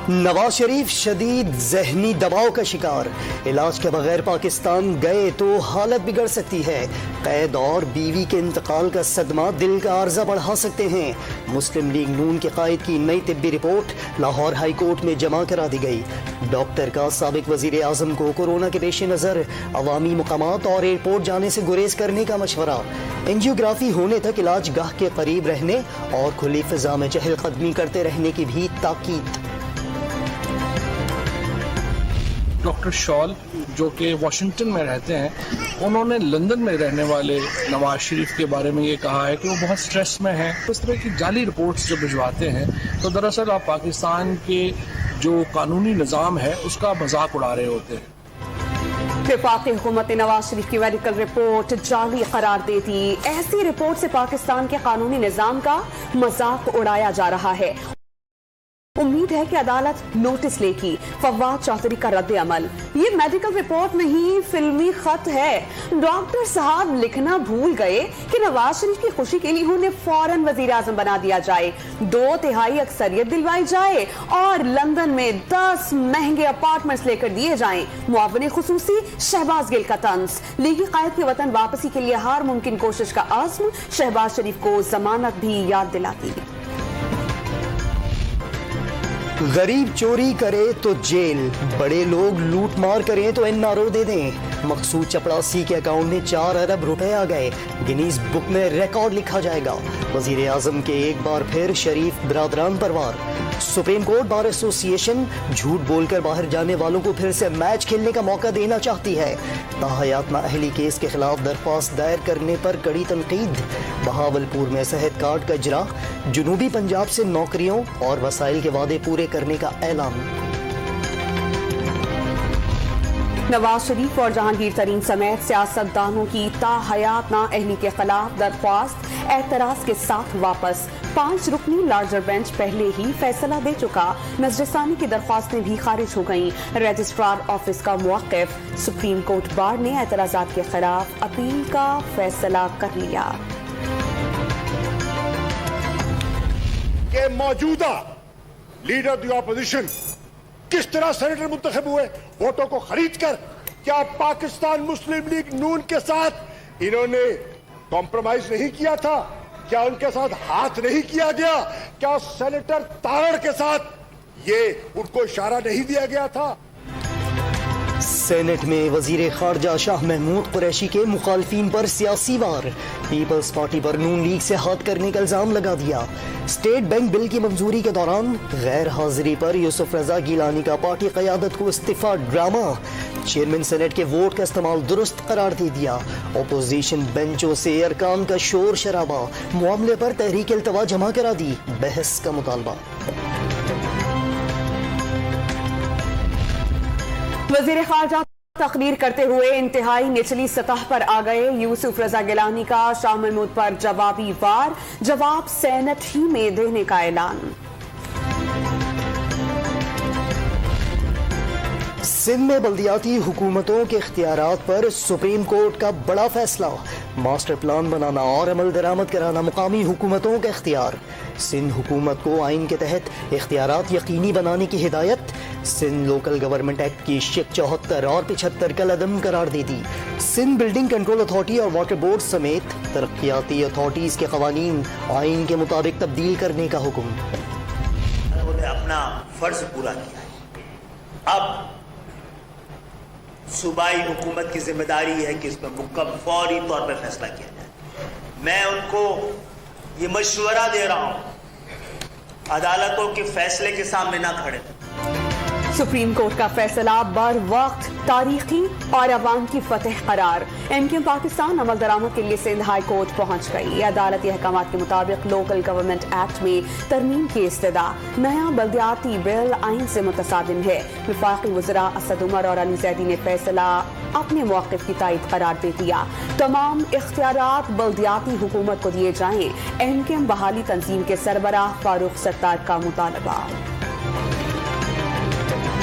نواز شریف شدید ذہنی دباؤ کا شکار، علاج کے بغیر پاکستان گئے تو حالت بگڑ سکتی ہے۔ قید اور بیوی کے انتقال کا صدمہ دل کا عارضہ بڑھا سکتے ہیں۔ مسلم لیگ نون کے قائد کی نئی طبی رپورٹ لاہور ہائی کورٹ میں جمع کرا دی گئی۔ ڈاکٹر کا سابق وزیر اعظم کو کورونا کے پیش نظر عوامی مقامات اور ایئرپورٹ جانے سے گریز کرنے کا مشورہ۔ انجیوگرافی ہونے تک علاج گاہ کے قریب رہنے اور کھلی فضا میں چہل قدمی کرتے رہنے کی بھی تاکید۔ ڈاکٹر شال جو کہ واشنگٹن میں رہتے ہیں، انہوں نے لندن میں رہنے والے نواز شریف کے بارے میں یہ کہا ہے کہ وہ بہت سٹریس میں ہیں۔ اس طرح کی جعلی رپورٹس جو بھجواتے ہیں تو دراصل آپ پاکستان کے جو قانونی نظام ہے اس کا مذاق اڑا رہے ہوتے ہیں۔ وفاقی حکومت نے نواز شریف کی میڈیکل رپورٹ جعلی قرار دے دی۔ ایسی رپورٹ سے پاکستان کے قانونی نظام کا مذاق اڑایا جا رہا ہے۔ امید ہے کہ عدالت نوٹس لے گی۔ فواد چودھری کا رد عمل، یہ میڈیکل رپورٹ نہیں فلمی خط ہے۔ ڈاکٹر صاحب لکھنا بھول گئے کہ نواز شریف کی خوشی کے لیے انہیں فوراً وزیر اعظم بنا دیا جائے، 2/3 اکثریت دلوائی جائے اور لندن میں 10 مہنگے اپارٹمنٹس لے کر دیے جائیں۔ معاون خصوصی شہباز گل کا طنز، لیگی قائد کے وطن واپسی کے لیے ہر ممکن کوشش کا عزم، شہباز شریف کو ضمانت بھی یاد دلاتی۔ غریب چوری کرے تو جیل، بڑے لوگ لوٹ مار کریں تو NRO دے دیں۔ مقصود چپڑاسی کے اکاؤنٹ میں 4 ارب روپے آ گئے، گنیز بک میں ریکارڈ لکھا جائے گا۔ وزیر اعظم کے ایک بار پھر شریف برادران پر وار۔ سپریم کورٹ بار ایسوسی ایشن جھوٹ بول کر باہر جانے والوں کو پھر سے میچ کھیلنے کا موقع دینا چاہتی ہے۔ تاحیات نااہلی کیس کے خلاف درخواست دائر کرنے پر کڑی تنقید۔ بہاولپور میں صحت کارڈ کا اجرا، جنوبی پنجاب سے نوکریوں اور وسائل کے وعدے پورے کرنے کا اعلان۔ نواز شریف اور جہانگیر ترین سمیت سیاستدانوں کی تاحیات نااہلی کے خلاف درخواست اعتراض کے ساتھ واپس۔ 5 رکنی لارجر بینچ پہلے ہی فیصلہ دے چکا، نظر ثانی کی درخواستیں بھی خارج ہو گئیں۔ رجسٹرار آفس کا موقف، سپریم کورٹ بار نے اعتراضات کے خلاف اپیل کا فیصلہ کر لیا۔ کہ موجودہ لیڈر دی اپوزیشن کس طرح سینیٹر منتخب ہوئے، ووٹوں کو خرید کر؟ کیا پاکستان مسلم لیگ نون کے ساتھ انہوں نے کمپرومائز نہیں کیا تھا؟ کیا ان کے ساتھ ہاتھ نہیں کیا گیا؟ کیا سینیٹر تارڑ کے ساتھ یہ ان کو اشارہ نہیں دیا گیا تھا؟ سینٹ میں وزیر خارجہ شاہ محمود قریشی کے مخالفین پر سیاسی وار، پیپلز پارٹی پر نون لیگ سے ہاتھ کرنے کا الزام لگا دیا۔ اسٹیٹ بینک بل کی منظوری کے دوران غیر حاضری پر یوسف رضا گیلانی کا پارٹی قیادت کو استعفی ڈرامہ، چیئرمین سینٹ کے ووٹ کا استعمال درست قرار دے دیا۔ اپوزیشن بینچوں سے ارکان کا شور شرابہ، معاملے پر تحریک التوا جمع کرا دی، بحث کا مطالبہ۔ وزیر خارجہ تقریر کرتے ہوئے انتہائی نچلی سطح پر آ گئے۔ یوسف رضا گیلانی کا شاہ محمود پر جوابی وار، جواب سینٹ ہی میں دینے کا اعلان۔ سندھ میں بلدیاتی حکومتوں کے اختیارات پر سپریم کورٹ کا بڑا فیصلہ، ماسٹر پلان بنانا اور عمل درآمد کرانا مقامی حکومتوں کا اختیار۔ سندھ حکومت کو آئین کے تحت اختیارات یقینی بنانے کی ہدایت۔ سندھ لوکل گورنمنٹ ایکٹ کی شق 74 اور 75 کل عدم قرار دے دی۔ سندھ بلڈنگ کنٹرول اتھارٹی اور واٹر بورڈ سمیت ترقیاتی اتھارٹیز کے قوانین آئین کے مطابق تبدیل کرنے کا حکم۔ انہوں نے اپنا فرض پورا کیا ہے، اب صوبائی حکومت کی ذمہ داری ہے کہ اس میں فوری طور پر فیصلہ کیا جائے۔ میں ان کو یہ مشورہ دے رہا ہوں، عدالتوں کے فیصلے کے سامنے نہ کھڑے۔ سپریم کورٹ کا فیصلہ بر وقت تاریخی اور عوام کی فتح قرار۔ MKM پاکستان عمل درآمد کے لیے سندھ ہائی کورٹ پہنچ گئی۔ عدالتی احکامات کے مطابق لوکل گورنمنٹ ایکٹ میں ترمیم کی استدعا، نیا بلدیاتی بل آئین سے متصادم ہے۔ وفاقی وزراء اسد عمر اور علی زیدی نے فیصلہ اپنے موقف کی تائید قرار دے دیا۔ تمام اختیارات بلدیاتی حکومت کو دیے جائیں، MKM بحالی تنظیم کے سربراہ فاروق ستار کا مطالبہ۔